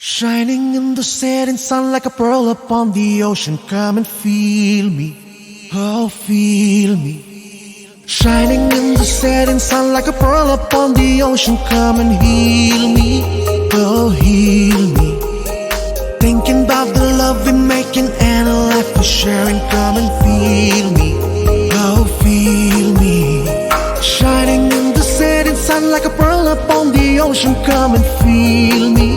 Shining in the setting sun like a pearl upon the ocean. Come and feel me, oh feel me. Shining in the setting sun like a pearl upon the ocean. Come and heal me, oh heal me. Thinking about the love we're making and a life we're sharing. Come and feel me, oh feel me. Shining in the setting sun like a pearl upon the ocean. Come and feel me,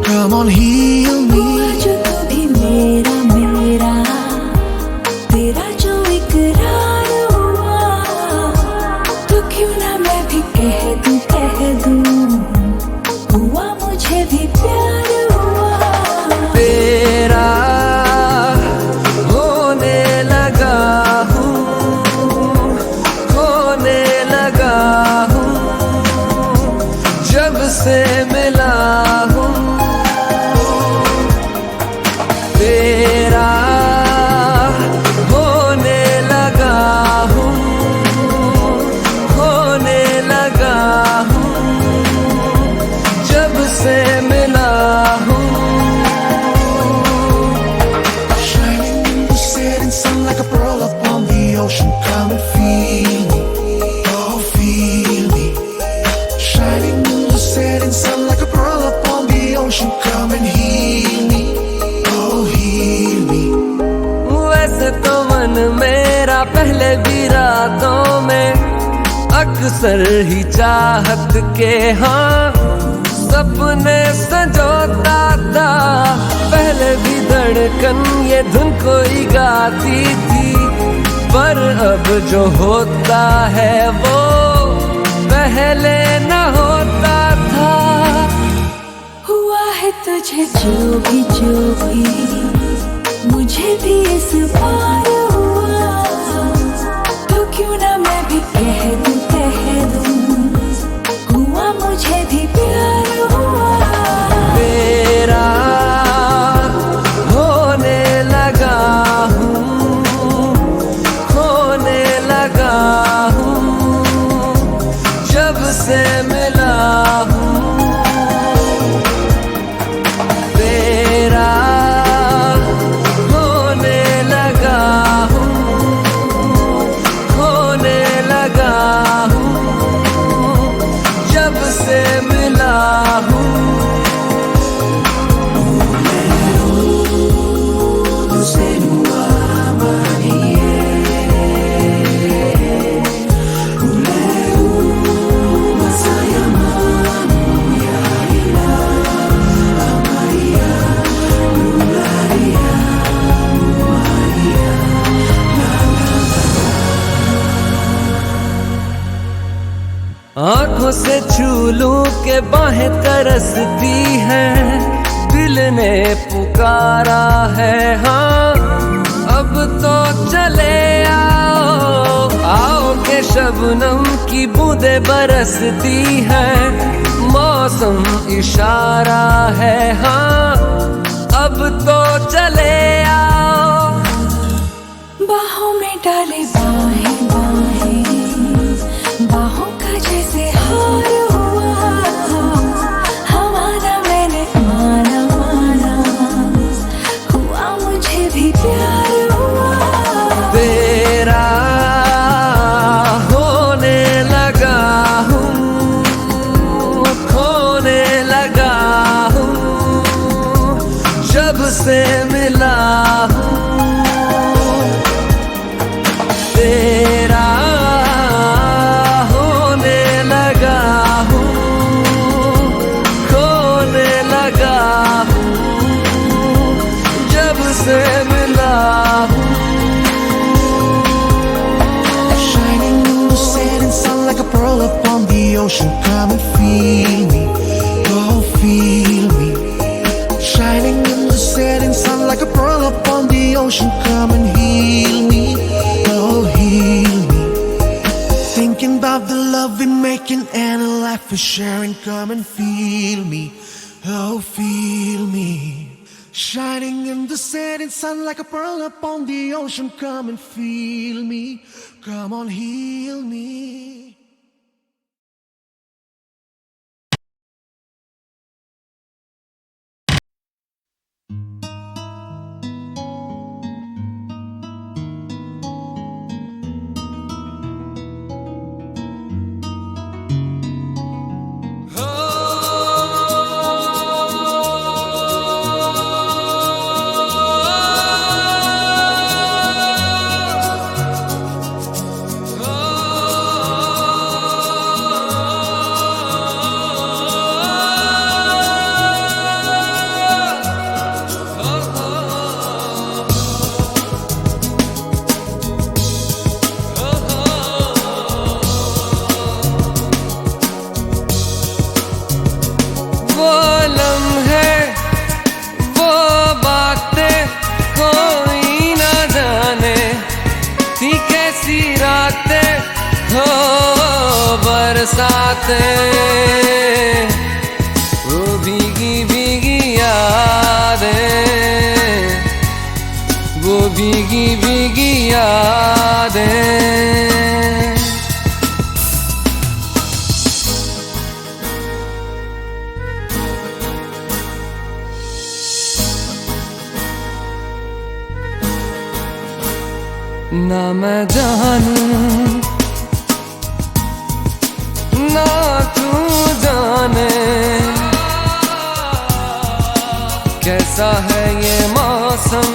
come on heal me. हुआ जो कभी मेरा मेरा तेरा जो इकरार हुआ, तो क्यों ना मैं भी कह दूं हुआ मुझे भी प्यार हुआ। तेरा होने लगा हूँ, होने लगा हूँ, जब से मिला हूँ। तेरा होने लगा हूँ, होने लगा हूँ, जब से मिला हूँ। Shining in the setting sun like a pearl upon the ocean. Come and feel me, oh feel me. Shining in the setting sun like a pearl upon the ocean. Come and heal me, oh heal me. वैसे तो मन मेरा पहले भी रातों में अक्सर ही चाहत के हाँ सपने संजोता था। पहले भी धड़कन ये धुन कोई गाती थी, पर अब जो होता है वो पहले न होता था। हुआ है तुझे जो भी मुझे भी इस बार हुआ, तो क्यों ना मैं भी कह दूं हुआ मुझे भी प्यार हुआ। तेरा होने लगा हूँ, होने लगा हूँ, जब से मिला हूँ। तेरा होने लगा हूँ, होने लगा हूँ, जब से मिला हूँ। आंखों से छू लूं के बाहें तरसती हैं, दिल ने पुकारा है हाँ अब तो चले आओ। आओ के शबनम की बूंदें बरसती हैं, मौसम इशारा है हाँ अब तो चले आओ। बाहों में डाले बाहें बाहों का जैसे हार हुआ, हमारा मैंने माना हुआ मुझे भी प्यार हुआ। तेरा होने लगा हूँ, खोने लगा हूँ, जब से मिला हूँ। तेरा होने लगा हूँ, खोने लगा हूँ, जब से मिला हूँ। Shining in the setting sun like a pearl upon the ocean. Come and feel me, oh feel me. Shining in the setting sun like a pearl upon the ocean. Come and heal me, oh heal me. Thinking about the love we're making and a life we're sharing. Come and feel me, oh feel me. Shining in the setting sun like a pearl upon the ocean. Come and feel me, come on heal me. रातें, वो भीगी भीगी यादें, वो भीगी भीगी यादें। ना मैं जानूं ना तू जाने, कैसा है ये मौसम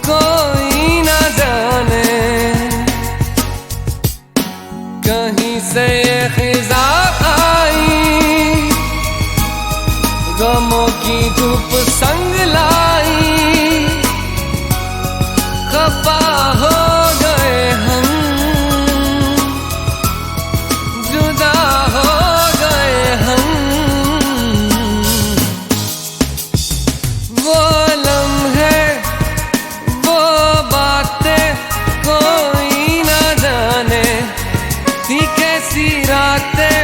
कोई ना जाने। कहीं से ये खिज़ा आई, गमों की धूप संग लाई, खफा हो गए हम, जुदा हो गए हम। वो लम्हे वो बातें कोई ना जाने, थी कैसी रातें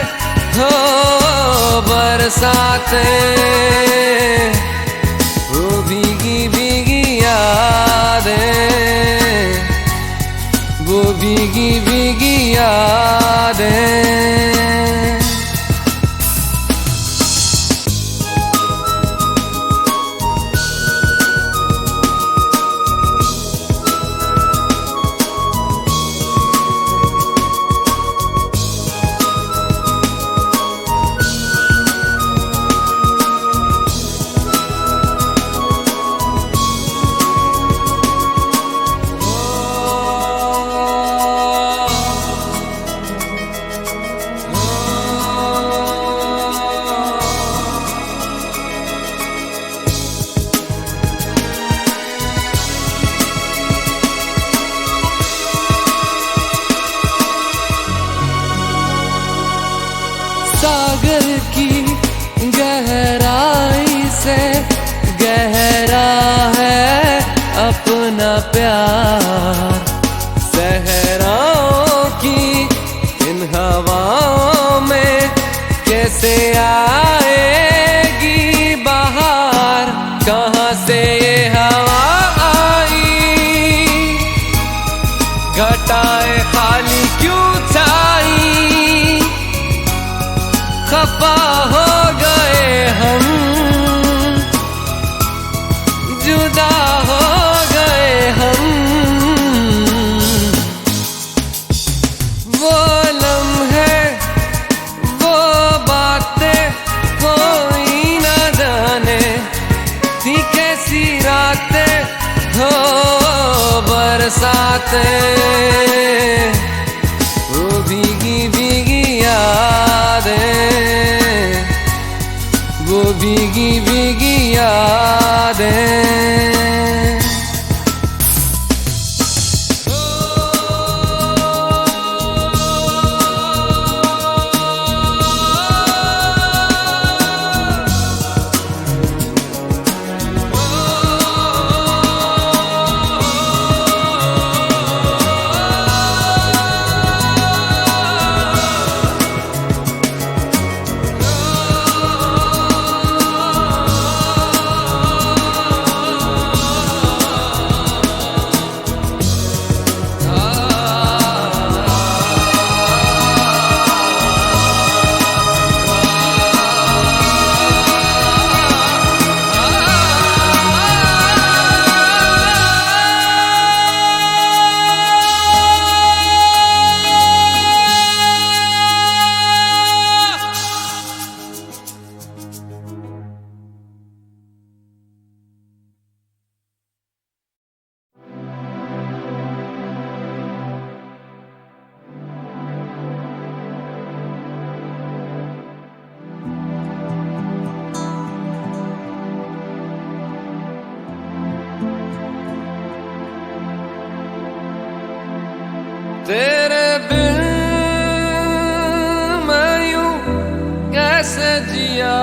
हो बरसातें, वो भीगी भीगी यादें, वो भीगी भीगी यादें। सागर की गहराई से गहरा है अपना प्यार, सहराओं की इन हवाओं में कैसे आएगी बहार। कहाँ से ये हवा आई, घटाएं खाली क्यों छाई, खफा हो गए हम, जुदा हो गए हम। वो लम्हे वो बातें कोई ना जाने, थी कैसी रातें हो बरसातें, वो भीगी भीगी यादें, वो भीगी भीगी यादें। तेरे बिन मैं यूं कैसे जिया,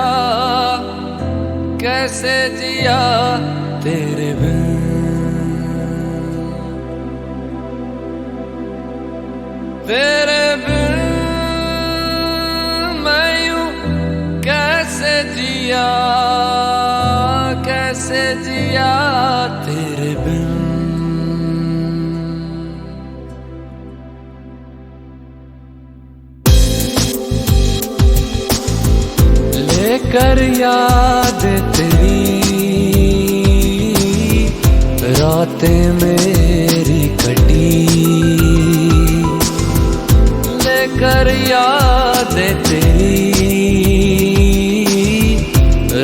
कैसे जिया तेरे बिन। तेरे जिया तेरे बिन। लेकर याद तेरी रातें मेरी कटी, लेकर याद तेरी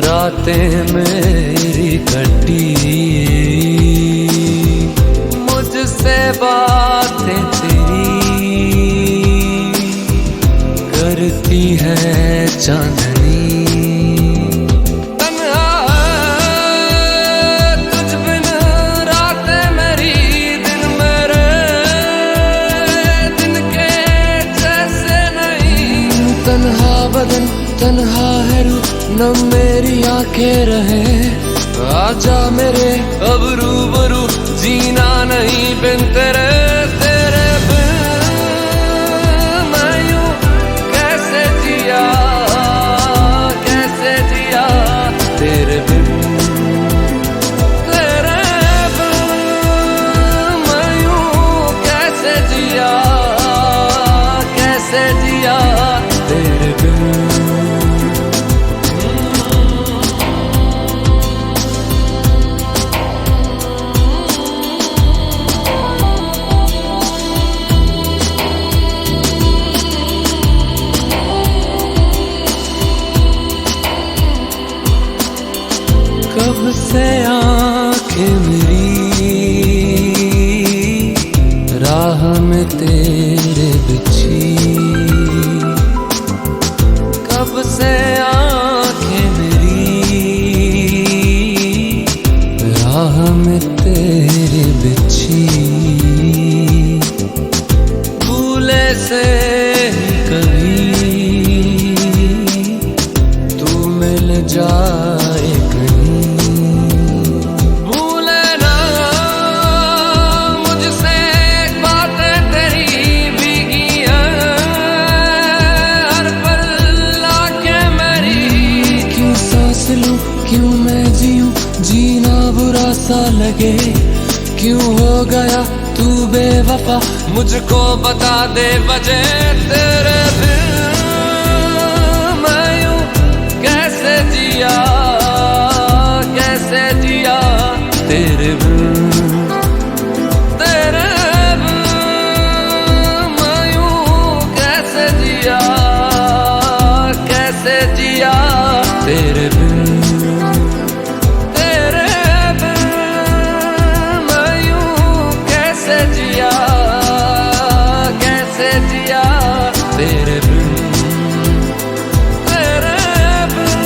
रातें मेरी कटी। मुझसे बातें तेरी करती है चांदनी। बदन तन्हा है रू न मेरी आंखें रहे। आजा मेरे अब रूबरू जीना नहीं बिन तेरे। तेरे बिन मैं यूं कैसे जिया तेरे बिन। तेरे बिन मैं यूं कैसे जिया तेरे बिन। कब से आंखें मेरी राह में तेरे बिछी, कब से आंखें मेरी राह में तेरे बिछी। भूले से ही कभी तू मिल जाए कहीं। भूले ना मुझसे बातें तेरी भीगी हैं हर पल लाके मेरी। क्यों सांस लूं क्यों मैं जीऊं जीना बुरा सा लगे। क्यों हो गया तू बेवफा मुझको बता दे वजह। तेरे बिन मैं यूं कैसे जिया तेरे बिन। तेरे बिन मैं यूं कैसे जिया तेरे बिन। तेरे बिन तेरे बिन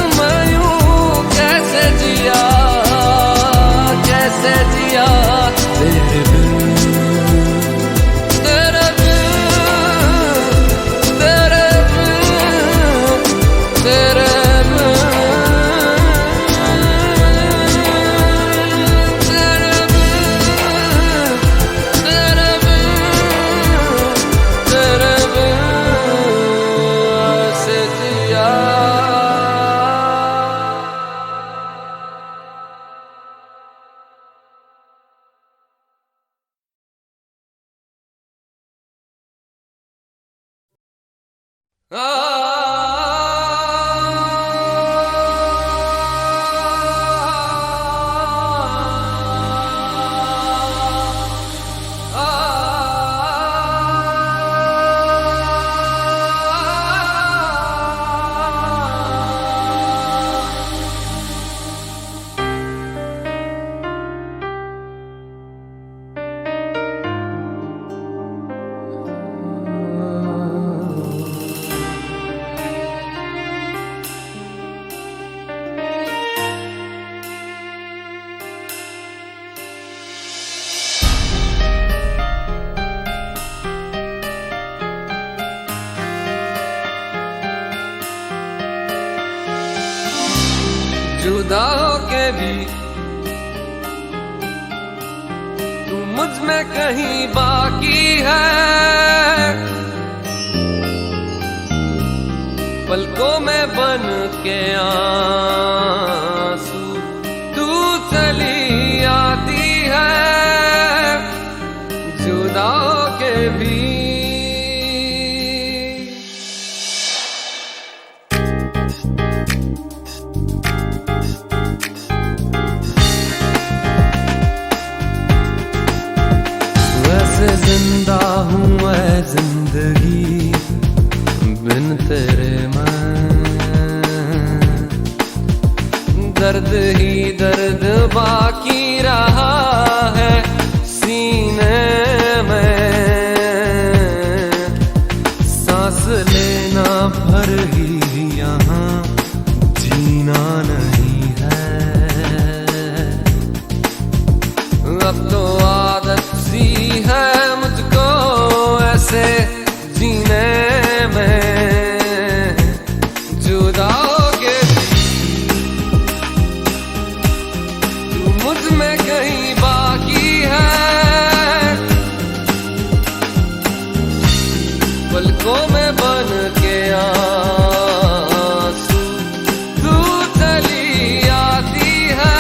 मैं यूं कैसे जिया तेरे बिन। तेरे बिन तेरे बिन तेरे जुदा होके भी तू मुझ में कहीं बाकी है। पलकों में बन के आंसू तू चली आती है जुदा के भी। वैसे जिंदा हूँ मैं जिंदगी बिन तेरे मैं, दर्द ही दर्द बाकी रहा है सीने में, सांस लेना भर ही यहाँ जीना नहीं है। अब तो आदत सी है मुझको ऐसे जीने में जुदा के भी। तू मुझ में कहीं बाकी है, पलकों में बन के आंसू तू चली आती है।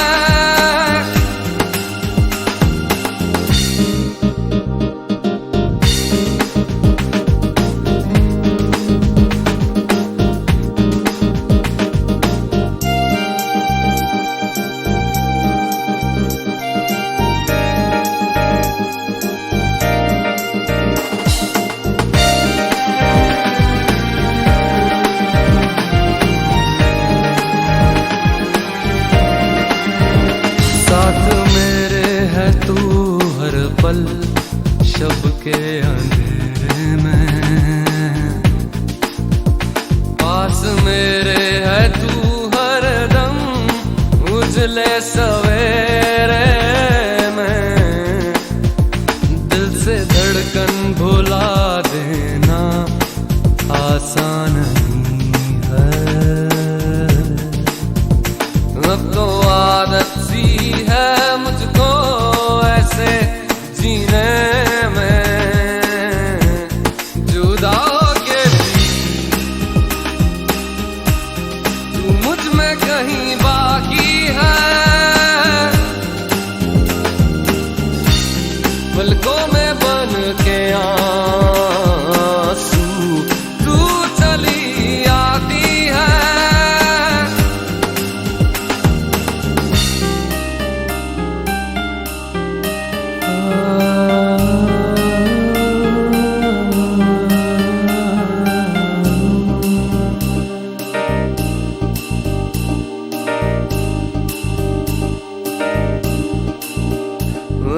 साथ मेरे है तू हर पल शब के अंधेरे में, पास मेरे है तू हर दम उजले सवेरे में। दिल से धड़कन भुला देना आसान नहीं है, अब तो आदत सी है मुझको ऐसे जीने में जुदा के भी। तू मुझ में कहीं बाकी है, पलकों में बन के आंसू तू चली आती है।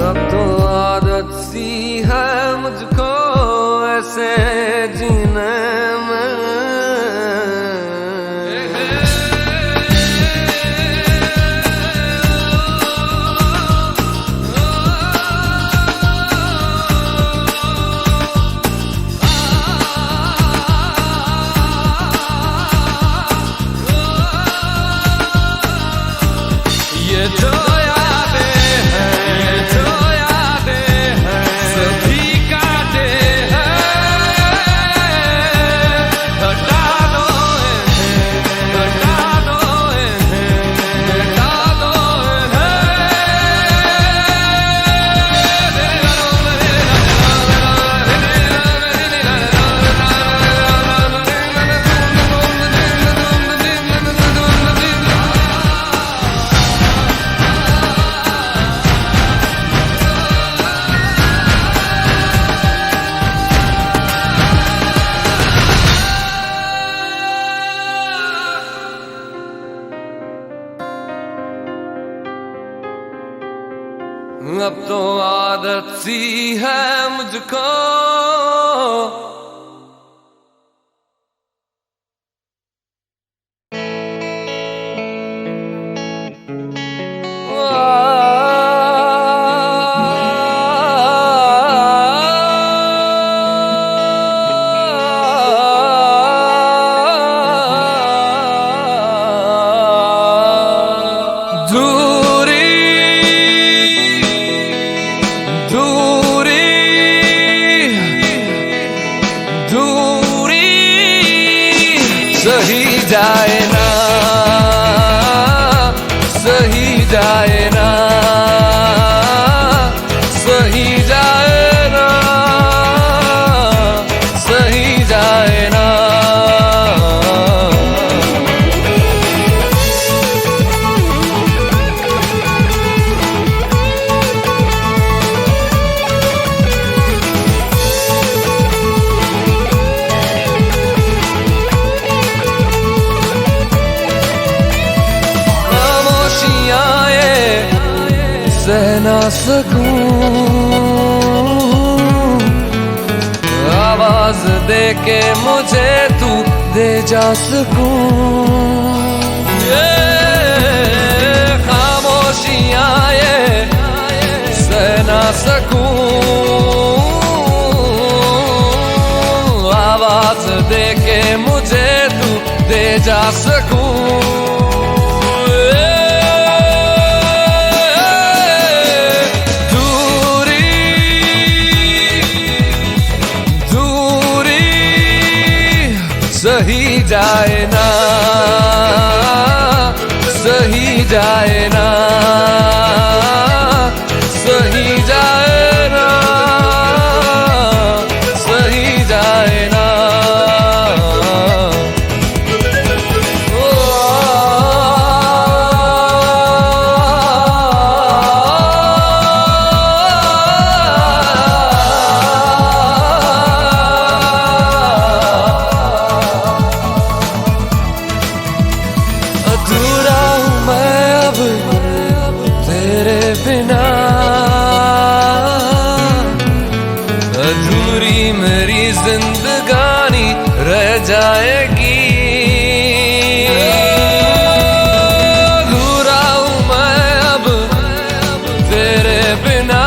अब तो आदत सी है मुझको ऐसे जीने में। ये जो अब तो आदत सी है मुझको सह ना सकूं, आवाज दे के मुझे तू दे जा सकूं। ये खामोशियां ये सह ना सकूं, आवाज दे के मुझे तू दे जा सकूं। सही जाए ना, सही जाए ना, सही जाए ना, सही जाए ना। अधूरा हूँ मैं अब तेरे बिना, अधूरी मेरी जिंदगानी रह जाएगी। अधूरा हूँ मैं अब तेरे बिना,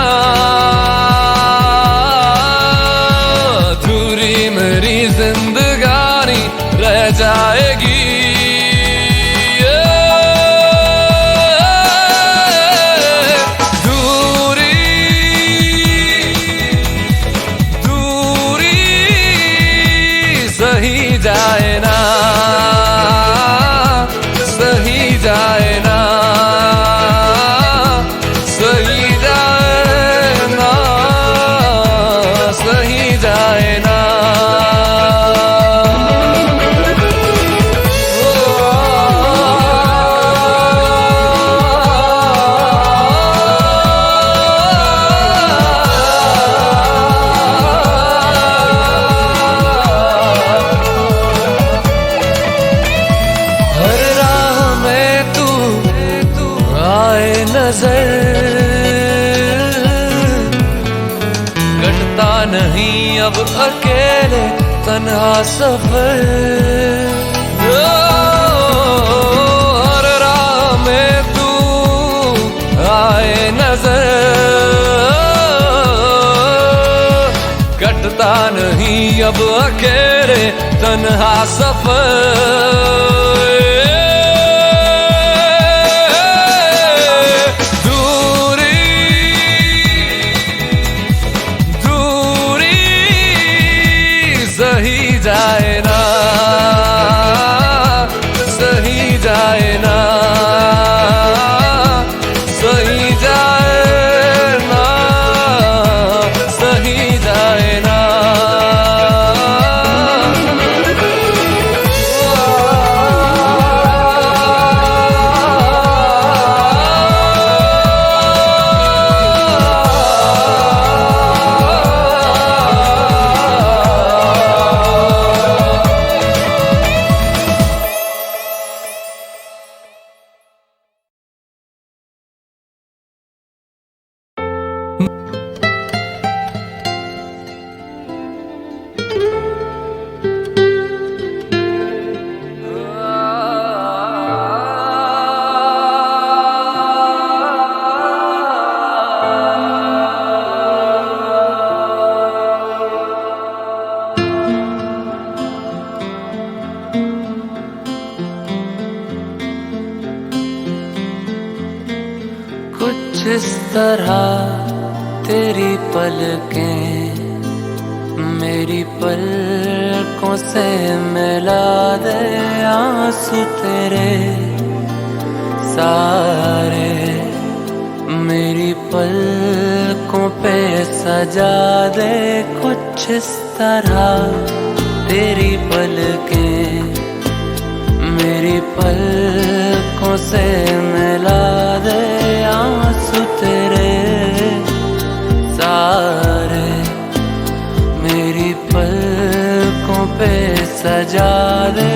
अधूरी मेरी जिंदगानी रह जाएगी। सही जाए ना, सही जाए ना, सही जाए ना, सही जाए ना। नजर कटता नहीं अब अकेले तन्हा सफर, हर राह में तू आए नजर, कटता नहीं अब अकेले तन्हा सफर। सही जाए ना, सही जाए ना, सही जाए ना, सही जाए ना। इस तरह तेरी पलकें मेरी पलकों से मिला दे, आंसू तेरे सारे मेरी पलकों पे सजा दे। कुछ इस तरह तेरी पलकें मेरी पलकों से मिला दे, आंसू तेरे सारे मेरी पलकों पे सजा दे।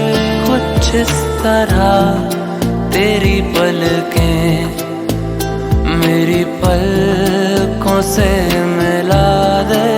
कुछ इस तरह तेरी पलकें मेरी पलकों से मिला दे।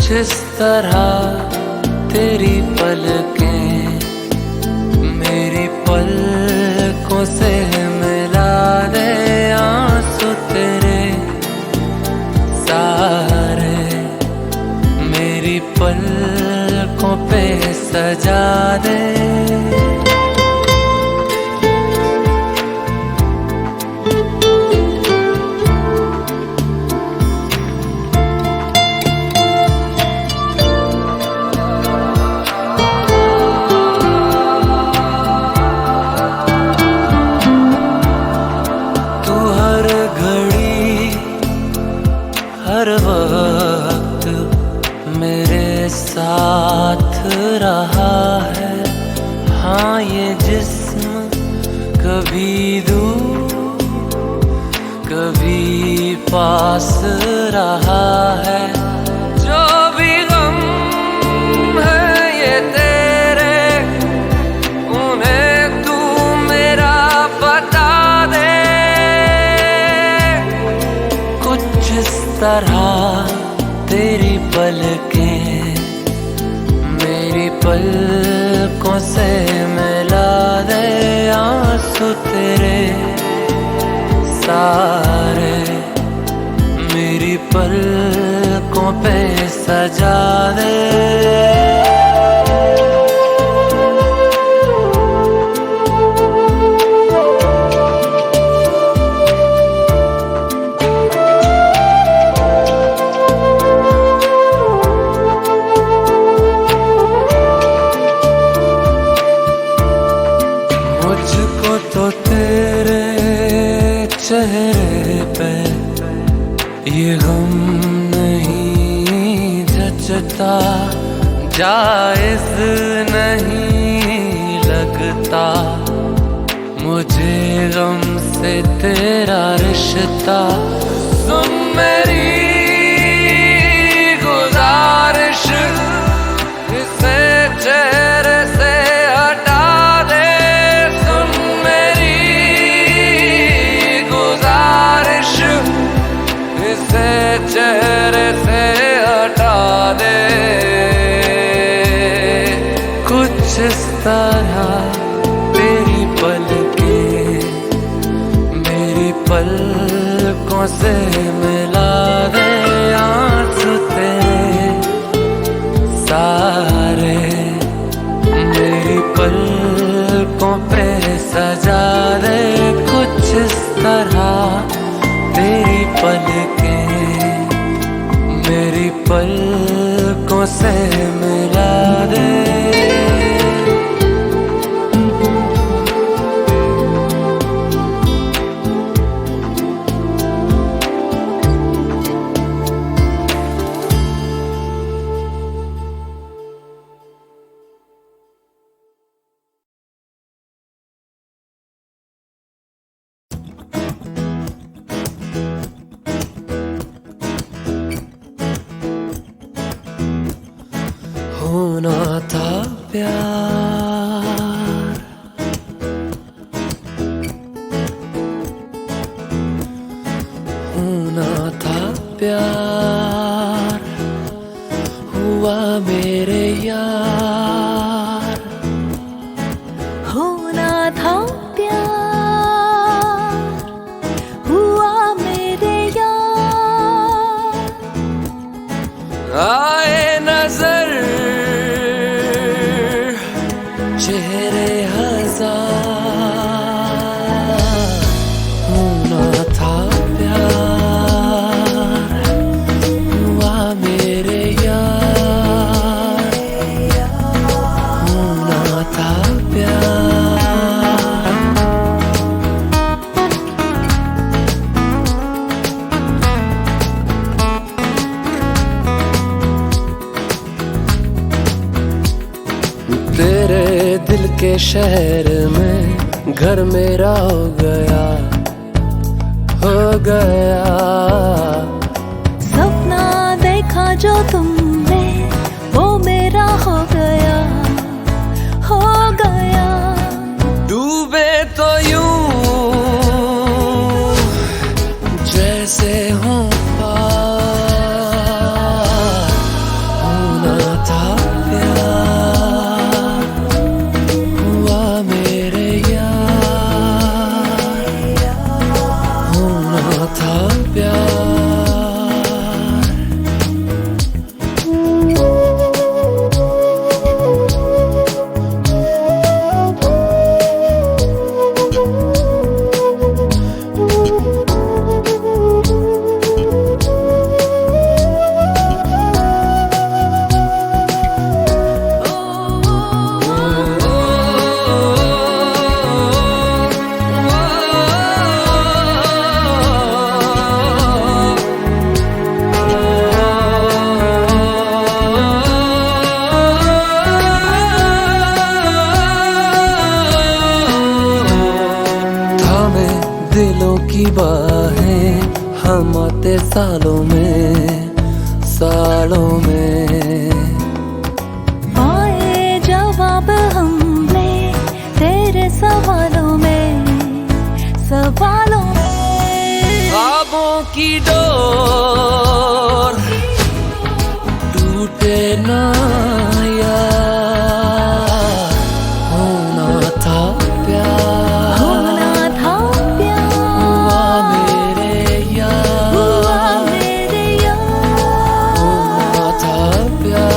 इस तरह तेरी पलकें मेरी पलकों से मिला दे। आंसू तेरे सारे मेरी पलकों पे सजा दे। हर वक्त मेरे साथ रहा है। हाँ ये जिस्म कभी दूर कभी पास रहा है। जो भी गम है ये तेरे उन्हें तू मेरा बता दे। कुछ इस तरह तेरी पलकें मेरी पलकों से मिला दे। आंसू तेरे सारे मेरी पलकों पे सजा दे। तो तेरे चेहरे पे ये गम नहीं जचता। जायज नहीं लगता मुझे गम से तेरा रिश्ता। सुन मेरी गुजारिश इसे चेहरे से हटा दे। चेहरे से हटा दे। कुछ इस तरह तेरी पलकें मेरी पलकों से मिला दे। आंसू तेरे सारे मेरी पलकों पे सजा दे। कुछ इस तरह तेरी पलकें मेरी पलकों से मिला दे। होना था प्यार होना था प्यार हुआ मेरे यार। होना था प्यार हुआ मेरे यार। आए नजर चेहरे हजार। होना था प्यार हुआ मेरे यार। होना था प्यार दिल के शहर में घर मेरा हो गया, हो गया। सपना देखा जो तुमने वो मेरा हो गया, हो गया। डूबे तो यूं जैसे हो होना था प्यार, हुआ मेरे यार, होना था प्यार। दिलों की बाहें हम आते सालों में, सालों में। पाए जवाब हमने तेरे सवालों में, सवालों में। ख्वाबों की डोर टूटे ना यार, होना था प्यार, होना था प्यार, हुआ मेरे यार, हुआ मेरे यार, होना था प्यार।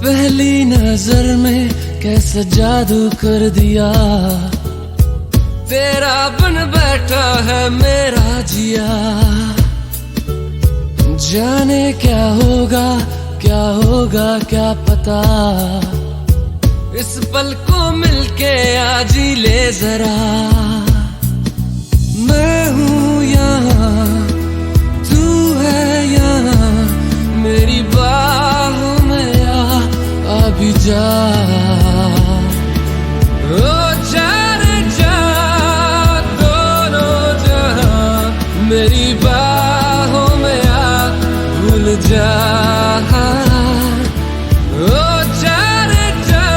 पहली नजर में कैसा जादू कर दिया, तेरा बन बैठा है मेरा जिया। जाने क्या होगा क्या पता, इस पल को मिलके आज ही ले जरा। मैं हूँ यहाँ, तू है यहाँ, मेरी बाहों में अभी जा। ओ जाने जा दोनों जहां, मेरी बाहों में आ भूल जा। ओ जाने जा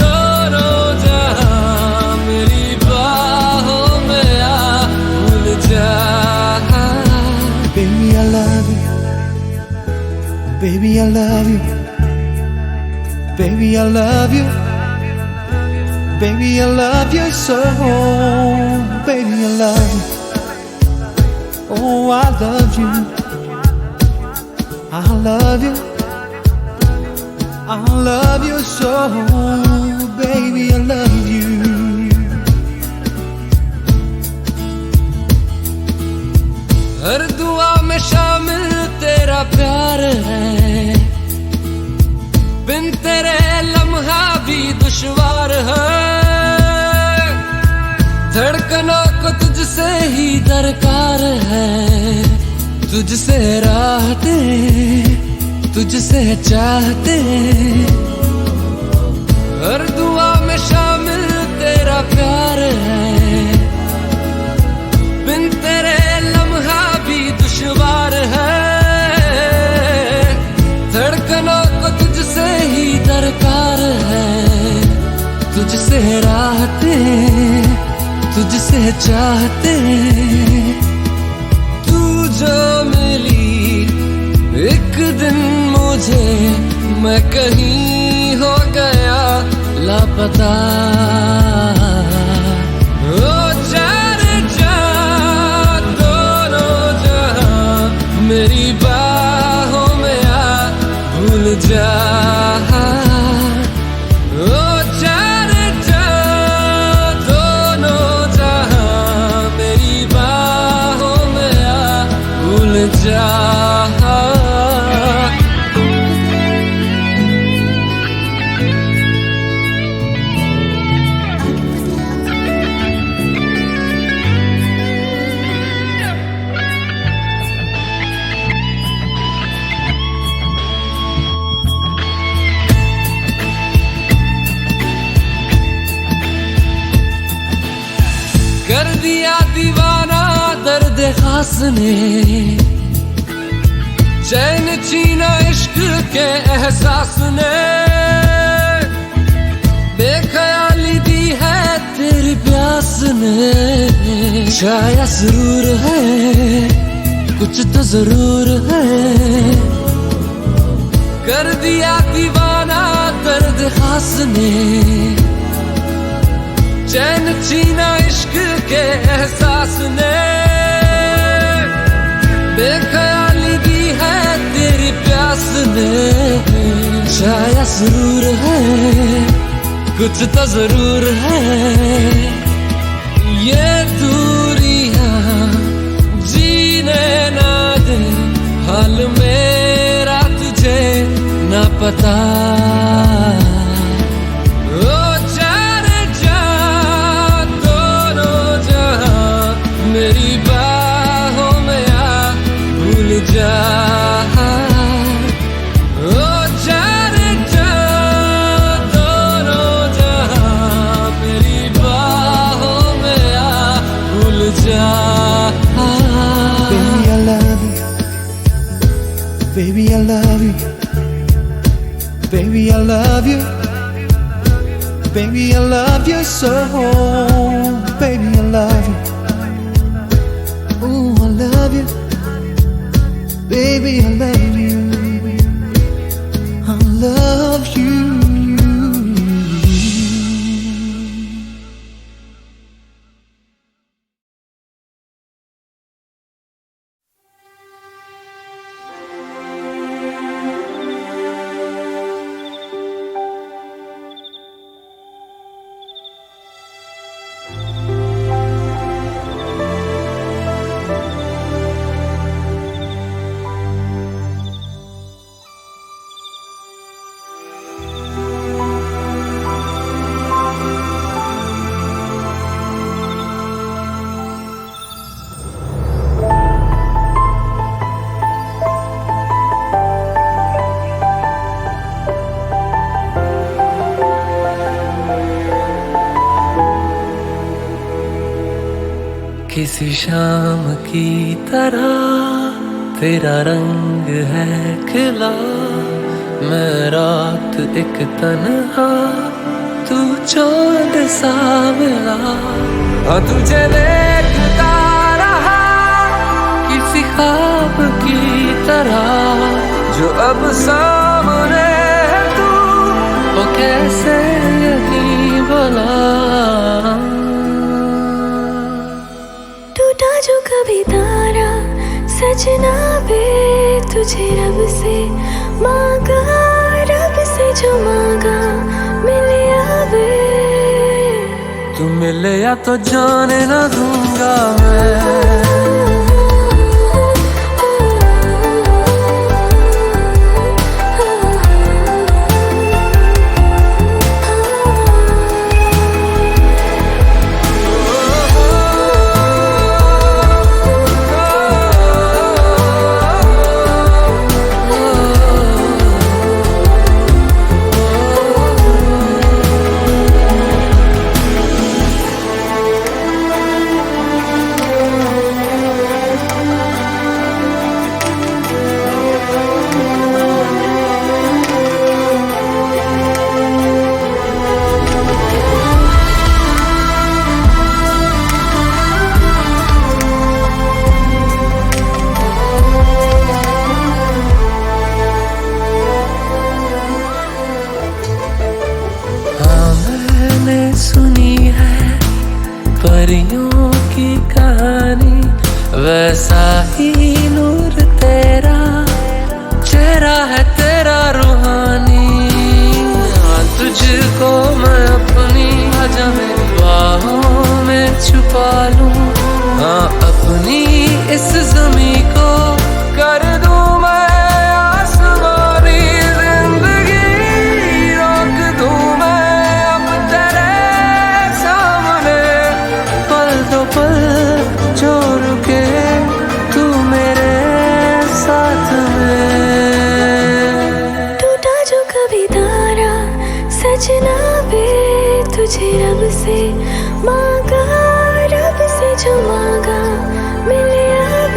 दोनों जहां, मेरी बाहों में आ भूल जा। Baby, I love you. Baby, I love you. Baby, I love you. Baby, I love you so. Baby, I love you. Oh, I love you. I love you. I love you so. Baby, I love you. हर दुआ में शामिल तेरा प्यार है, बिन तेरे लम्हा भी दुश्वार है। धड़कनों को तुझसे ही दरकार है, तुझसे राहते तुझसे चाहते। हर दुआ में शामिल तेरा प्यार है, बिन तेरे लम्हा भी दुश्वार है। धड़कनों को तुझसे ही दरकार है, तुझसे राहते तुझसे चाहते। तू जो मिली दिन मुझे मैं कहीं हो गया लापता। ओ जाने जा दोनों जहां मेरी बाहों में आ भूल जा। ओ जाने जा दोनों जहां मेरी बाहों में आ भूल जा। कर दिया दीवाना दर्द खास ने, चैन छीना इश्क के एहसास ने। बेख्याली दी है तेरी प्यास ने, शायद जरूर है कुछ तो जरूर है। कर दिया दीवाना दर्द खास ने, चैन छीना इश्क के एहसास ने। बेख्याली दी है तेरी प्यास ने, शायद जरूर है कुछ तो जरूर है। ये दूरियां जीने ना दे हाल मेरा तुझे ना पता। मेरी बाहों में आ भूल जा। ओ जाने जा दोनों जहां मेरी बाहों में आ भूल जा। Baby, I love you. Baby, I love you. Baby, I love you. Baby, I love you so. Baby, I love you. Ooh, I love you. Baby, I love you. I love you. किसी शाम की तरह तेरा रंग है खिला, मैं रात एक तन्हा तू चांद सा मिला। हाँ तुझे देखता रहा किसी ख्वाब की तरह, जो अब सामने है तू वो कैसे यही बोला। टूटा जो कभी तारा सजना बे, तुझे रब से मांगा, रब से जो मांगा मिले आवे। तू मिले या तो जाने ना दूंगा मैं। परियों की कहानी, वैसा ही नूर तेरा, चेहरा है तेरा रूहानी। हाँ, तुझको मैं अपनी आजा मेरी बाहों में छुपा लूं। हाँ, अपनी इस ज़मीं को कर दूं मैं आसमानी, जिंदगी रोक दूं मैं अब तेरे सामने। पल दो पल जो रुके तू मेरे साथ में। टूटा जो कभी तारा सजना वे तुझे रब से मांगा, रब से जो मांगा मिले अब।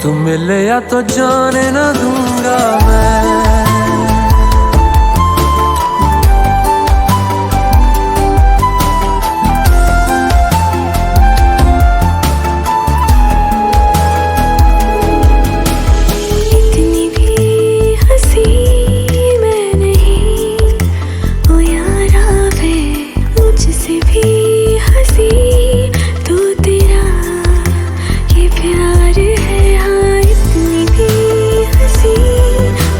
तू मिले या तो जाने ना दूंगा मैं। इतनी भी हंसी मैं नहीं ओ यारा वे, मुझसे भी हंसी तो तेरा ये प्यार है। हाँ, इतनी भी हंसी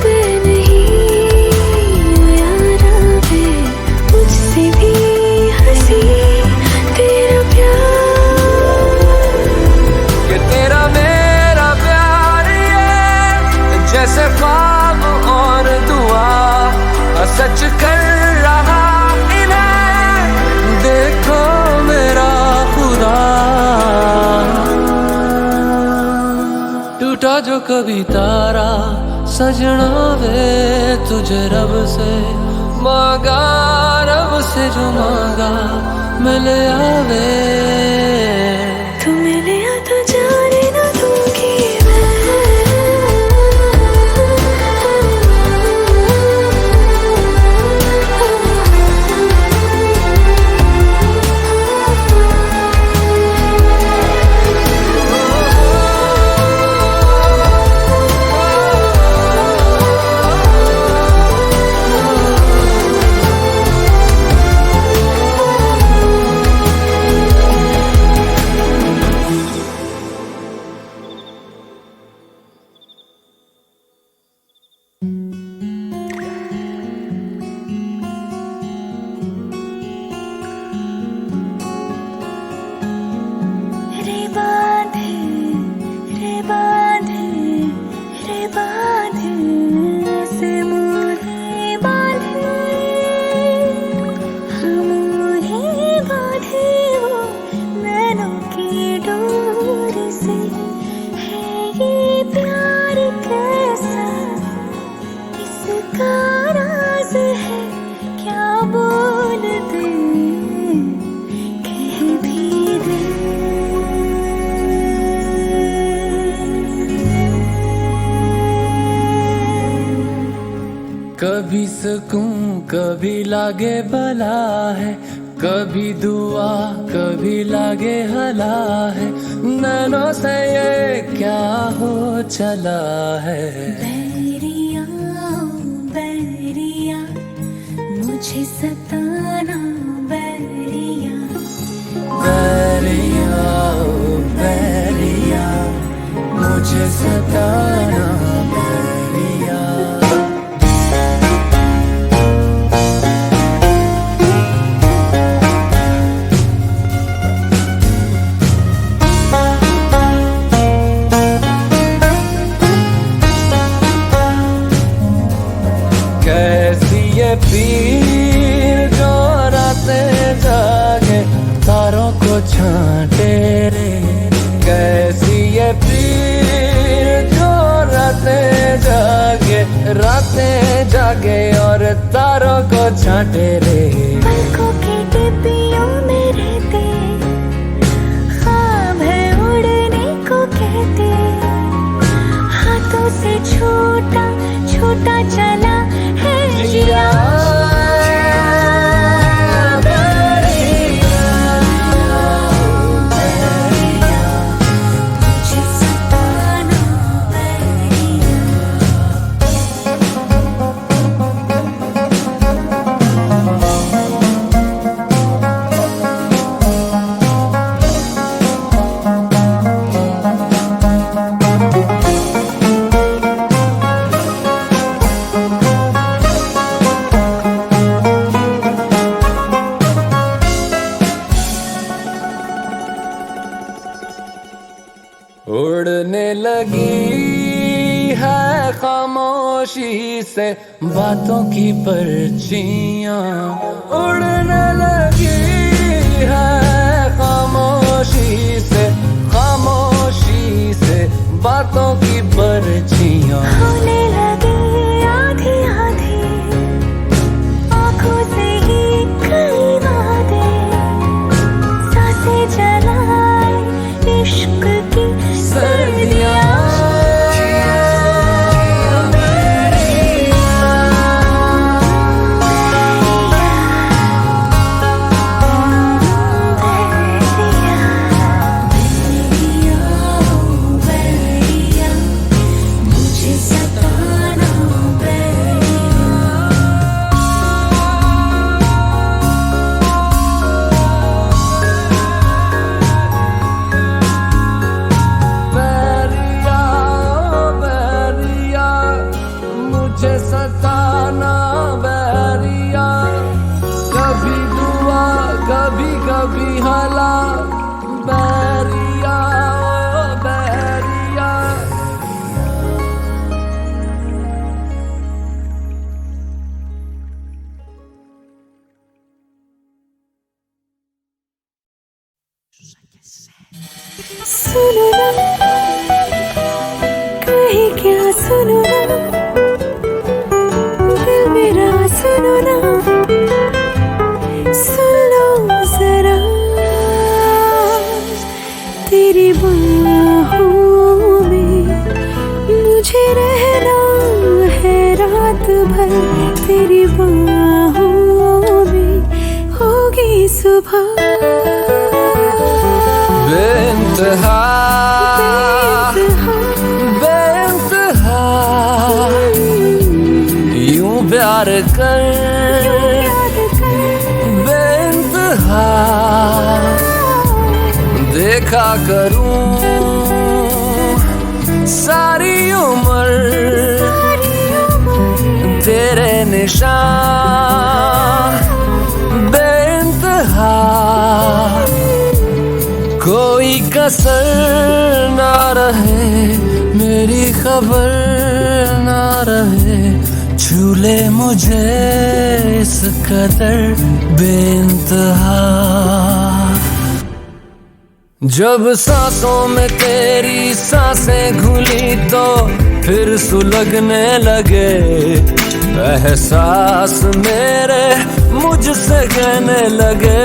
मैं नहीं ओ यारा वे, मुझसे भी हंसी तेरा प्यार। कि तेरा मेरा प्यार ये जैसे ख्वाब और दुआ सच कर रहा इन्हें, देखो मेरा खुदा। टूटा जो कभी तारा सजना वे तुझे रब से मांगा, रब से जो मांगा मिले आवे। तू मिले या तो जाने ना दूंगी रे बांधे रे बांधे रे बांधे से मुझे बांधे, हम मुझे बांधे वो नैनों की डोर से। है ये प्यार कैसा इसका राज है, क्या बोल दे कह भी दे। कभी सुकून कभी लागे भला है, कभी दुआ कभी लागे हला है। नैनों से ये क्या हो चला है। बैरिया बैरिया मुझे सताना बैरिया, बैरिया ओ बैरिया मुझे सताना बैरिया। कैसी ये पीर जो रातें जागे तारों को छांटे रे। कैसी ये पीर जो रातें जागे और तारों को छांटे रे। पलकों की डिब्बियों में रहते, ख्वाब है उड़ने को कहते। हाथों से छोटा छोटा चला है जिया। खामोशी से बातों की पर्चियां उड़ने लगी है। खामोशी से बातों की पर्चियां होने लगी आधी आधी आँखों से ही कई बातें, सांसें जलाए इश्क की सर्दियाँ। सताना बैरिया, कभी दुआ कभी कभी हला बैरिया बैरिया। सुनो ना कहीं क्या, सुनो ना दिल मेरा, सुनो ना सुन लो जरा, तेरी बाहों में मुझे रहना है रात भर, तेरी बाहों में होगी सुबह बेइंतहा बेइंतहा यूं प्यार कर बेइंतहा देखा करूं सारी उम्र तेरे निशान बेइंतहा, कोई कसर ना रहे मेरी खबर ना रहे, झूले मुझे इस कदर बेइंतहा। जब सांसों में तेरी सांसें घुली तो फिर सुलगने लगे एहसास मेरे मुझसे कहने लगे।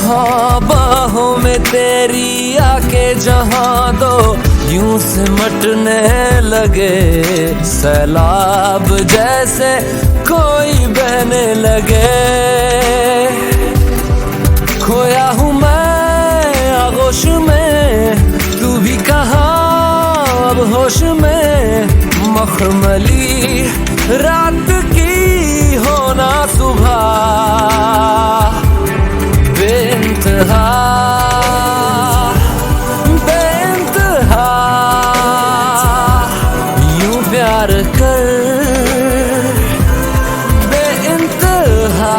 हाँ बाहों में तेरी आके जहाँ दो यूं सिमटने लगे, सैलाब जैसे कोई बहने लगे। खोया हूँ मैं आगोश में, तू भी कहाँ अब होश में, मखमली रात की होना सुबह बेइंतहा बेइंतहा यूं प्यार कर बेइंतहा।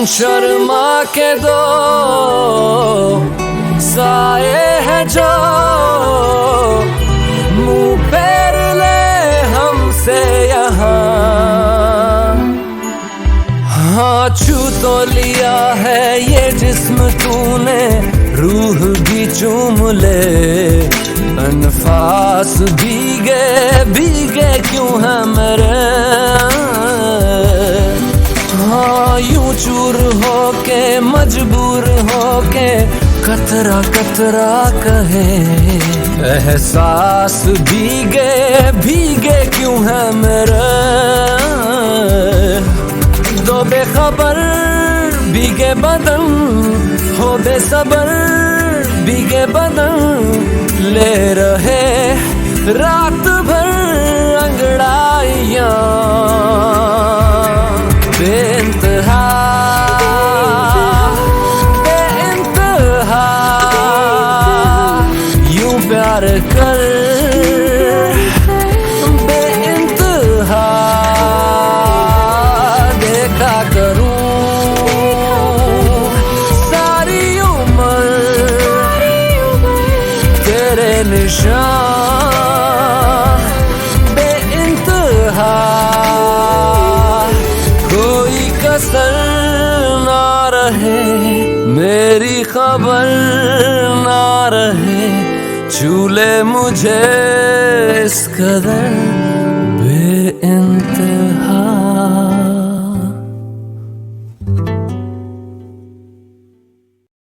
शर्मा के दो साए है जो मुंह फेर ले हमसे यहाँ। हाँ छू तो लिया है ये जिस्म तूने, रूह भी चूम ले, अनफास भीगे भीगे क्यों है मेरे। हाँ यूं चूर होके मजबूर होके कतरा कतरा कहे एहसास भीगे भीगे क्यों है मेरे, दो बेखबर भीगे बदन हो बेसबर भीगे बदन ले रहे रात भर अंगड़ाइयाँ बेइंतहा बेइंतहा यूं प्यार कर बेइंतहा देखा करूं सारी उम्र तेरे निशान बेइंतहा कोई कसर ना रहे मेरी खबर ना रहे, छू ले मुझे इस कदर